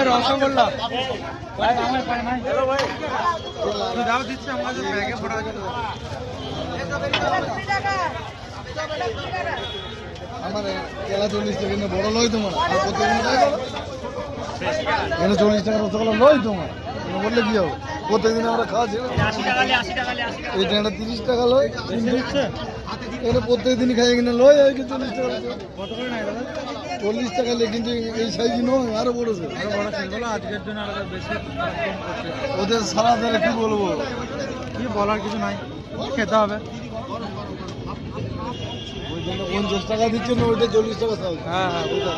রসগোল্লা দাও দিচ্ছে আমাদের ব্যাগে পড়া আমার কেলা 40 টাকা না বড় লই তোমার আর প্রতিদিন খাই এনে 40 টাকা রসগোল্লা লই তোমার বললে কি হবে প্রতিদিন আমরা খাওয়া ছিল 80 টাকা 80 টাকা এই টাকাটা 30 টাকা লই এটা প্রত্যেকদিনই খাই কিনা লই হয় কি 40 টাকা কত করে নাই দাদা 40 টাকা লে কিন্তু এই সাইজ নয় আরো বড় আছে আরো বড় সেগুলো আজকের জন্য আলাদা বেশি কম করছে ওদের সারা দিনে কি বলবো কি বলার কিছু নাই খেতে হবে ওই জন্য 50 টাকা দিচ্ছে না ওইটা 40 টাকা চাই হ্যাঁ হ্যাঁ বুঝলাম